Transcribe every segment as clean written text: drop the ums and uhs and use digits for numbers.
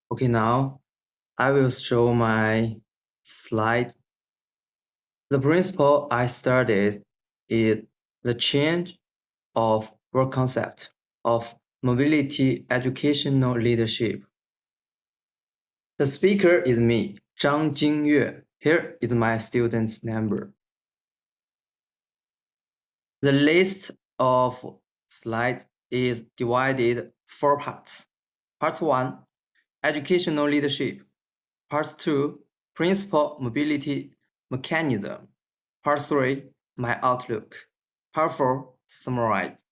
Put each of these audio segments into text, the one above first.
Okay, now I will show my slide. The principle I started is the change of work concept of mobility educational leadership. The speaker is me, Zhang Jingyue. Here is my student's number. The list of slides is divided 4 parts. Part 1, educational leadership. Part 2, principal mobility mechanism. Part 3, my outlook. Part 4, summarize.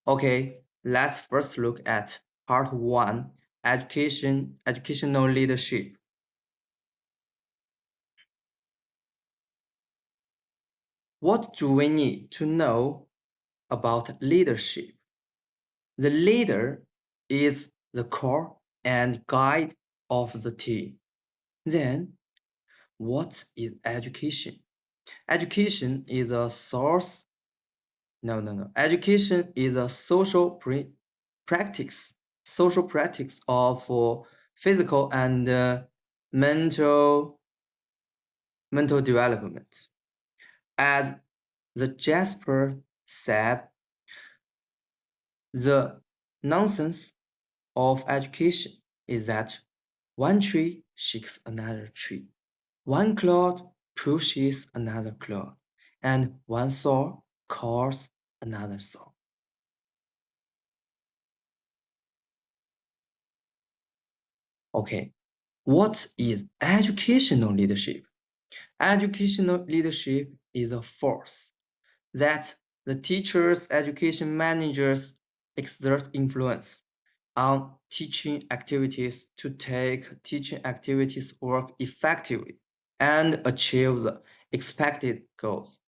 Okay, let's first look at Part 1, educational leadership. What do we need to know about leadership? The leader is the core and guide of the team. Then, what is education? Education is a source. No. Education is a social practice of physical and mental development. As the Jasper said, the nonsense of education is that one tree shakes another tree, one cloud pushes another cloud, and one soul calls another soul. Okay, what is educational leadership? Educational leadership is a force that the teachers, education managers exert influence on teaching activities to take teaching activities work effectively and achieve the expected goals.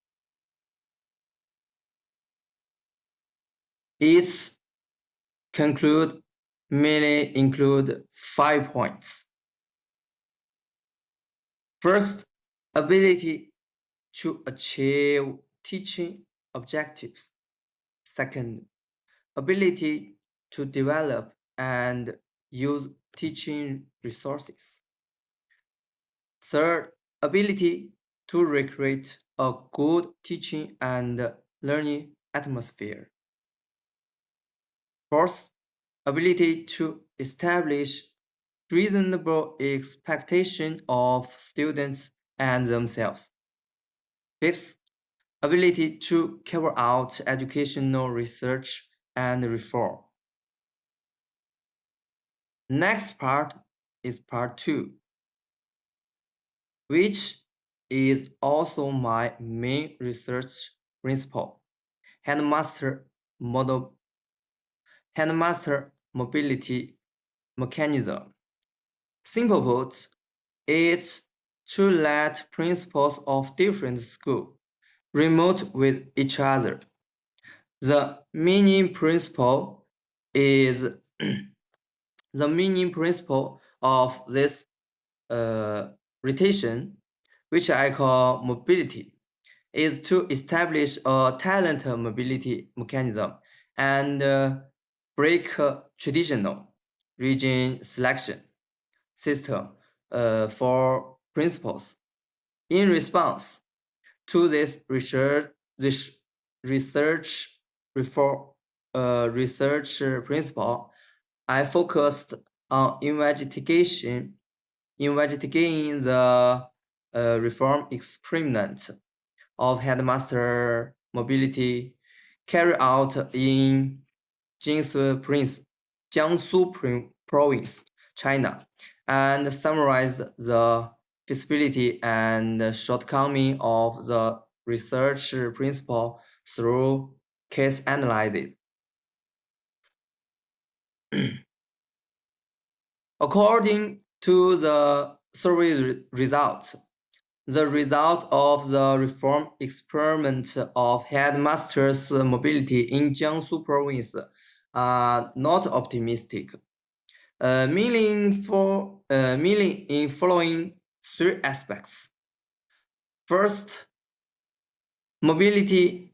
Its conclude mainly include 5 points. First, ability to achieve teaching objectives. Second, ability to develop and use teaching resources. Third, ability to recreate a good teaching and learning atmosphere. Fourth, ability to establish reasonable expectation of students and themselves. Fifth, ability to carry out educational research and reform. Next part is part 2, which is also my main research principle, handmaster mobility mechanism. Simple put, it's to let principals of different schools remote with each other. The meaning principle is the meaning principle of this rotation, which I call mobility, is to establish a talent mobility mechanism and break traditional region selection system for principals. In response to this research principle, I focused on investigating the reform experiment of headmaster mobility carried out in Jiangsu province, China, and summarize the feasibility and shortcoming of the research principle through case analysis. According to the survey results, the result of the reform experiment of headmasters' mobility in Jiangsu province are not optimistic, meaning in following 3 aspects. First, mobile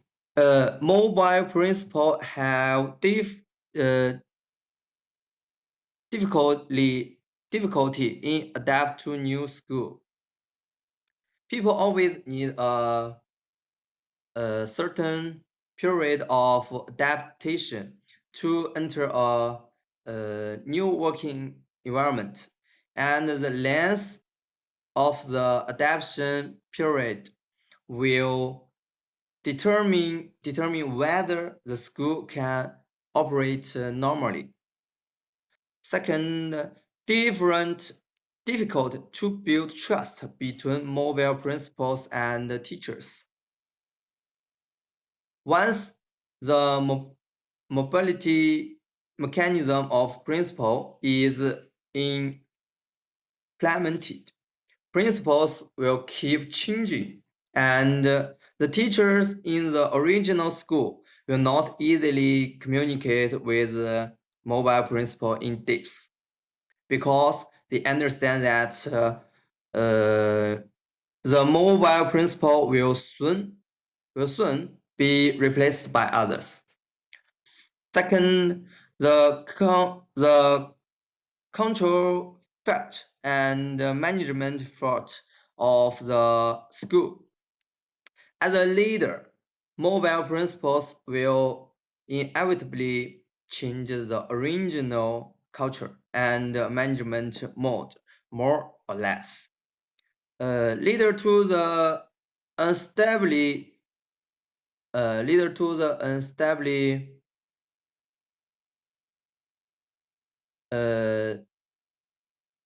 principles have difficulty difficulty in adapt to new school. People always need a certain period of adaptation to enter a new working environment, and the length of the adaptation period will determine whether the school can operate normally. Second, difficult to build trust between mobile principals and teachers. Once the mobility mechanism of principle is implemented, principles will keep changing, and the teachers in the original school will not easily communicate with the mobile principal in depth because they understand that the mobile principal will soon be replaced by others. Second, the control fact and management fault of the school. As a leader, mobile principals will inevitably change the original culture and management mode more or less. Leader to the unstable leader to the unstable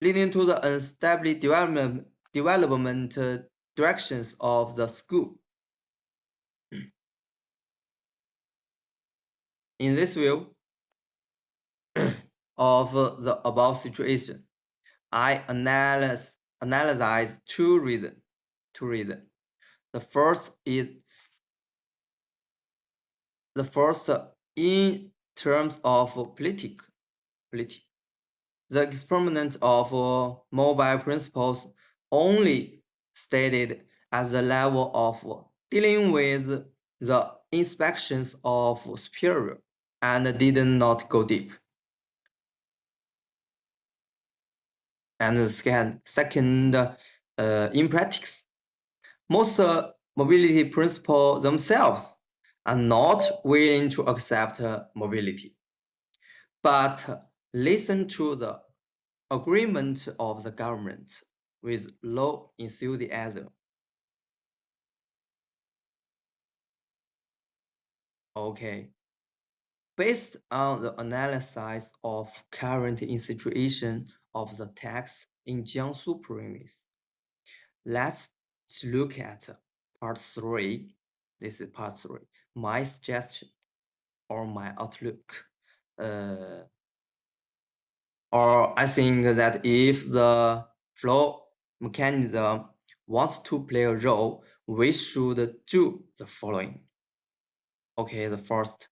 leading to the unstable development directions of the school. In this view of the above situation, I analyze two reasons. The first in terms of politics. The experiment of mobile principles only stated at the level of dealing with the inspections of superior and did not go deep. And second, in practice, most mobility principals themselves are not willing to accept mobility, but listen to the agreement of the government with low enthusiasm. Okay. Based on the analysis of current situation of the tax in Jiangsu province, let's look at part 3. This is part 3. My suggestion or my outlook. Or I think that if the flow mechanism wants to play a role, we should do the following. Okay, the first,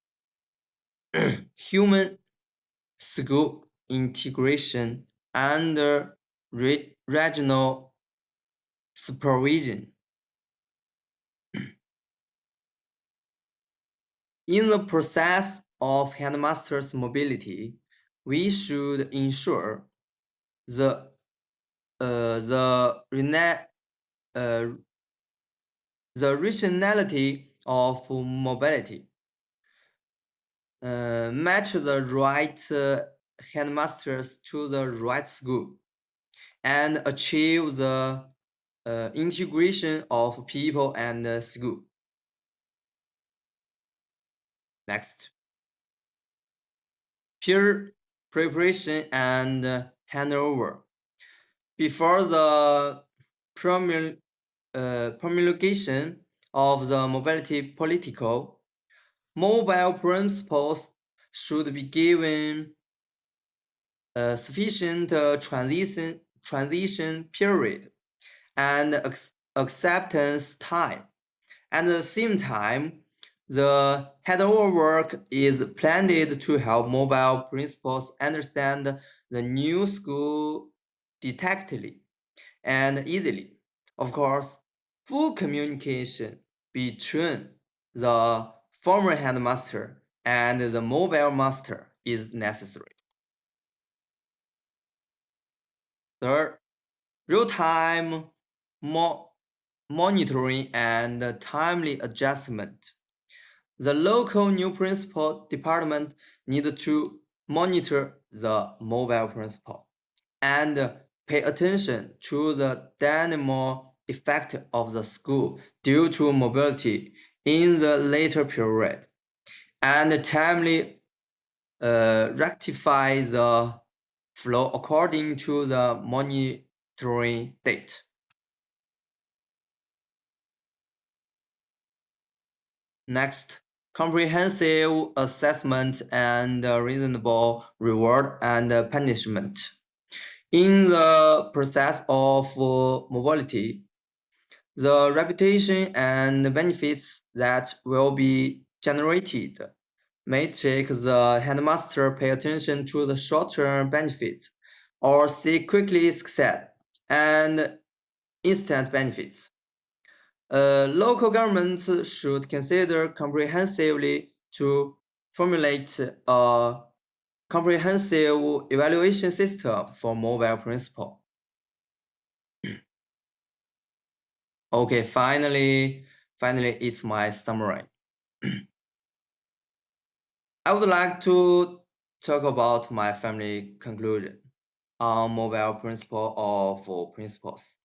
human school integration under regional supervision. In the process of headmaster's mobility, we should ensure the rationality of mobility, match the right headmasters to the right school, and achieve the integration of people and school. Next, peer preparation and handover. Before the promulgation of the mobility political, mobile principles should be given sufficient transition period and acceptance time. At the same time, the handover work is planned to help mobile principals understand the new school detectedly and easily. Of course, full communication between the former headmaster and the mobile master is necessary. Third, real-time mo monitoring and timely adjustment. The local new principal department needs to monitor the mobile principal and pay attention to the dynamo effect of the school due to mobility in the later period, and timely rectify the flow according to the monitoring date. Next, comprehensive assessment and reasonable reward and punishment. In the process of mobility, the reputation and benefits that will be generated may take the headmaster pay attention to the short-term benefits or see quickly success and instant benefits. Local governments should consider comprehensively to formulate a comprehensive evaluation system for mobile principal. Okay, finally, it's my summary. I would like to talk about my family conclusion on mobile principle of principles.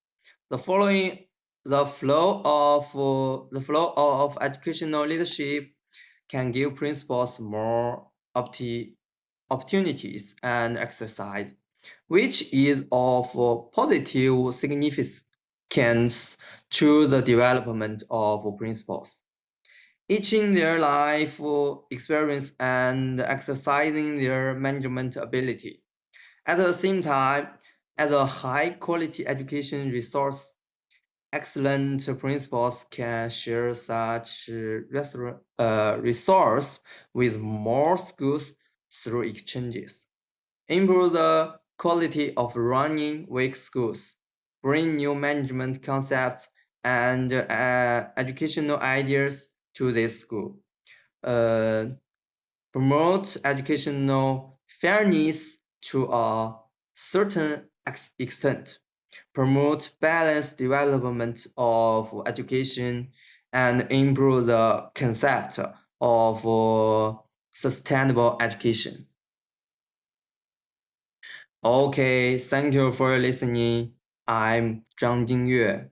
The following, the flow of educational leadership can give principals more opportunities and exercise, which is of positive significance to the development of principals. Each in their life experience and exercising their management ability. At the same time, as a high-quality education resource, excellent principals can share such resource with more schools through exchanges, improve the quality of running weak schools, bring new management concepts and educational ideas to this school, uh, promote educational fairness to a certain extent, promote balanced development of education, and improve the concept of sustainable education. Okay, thank you for listening. I'm Zhang Jingyue.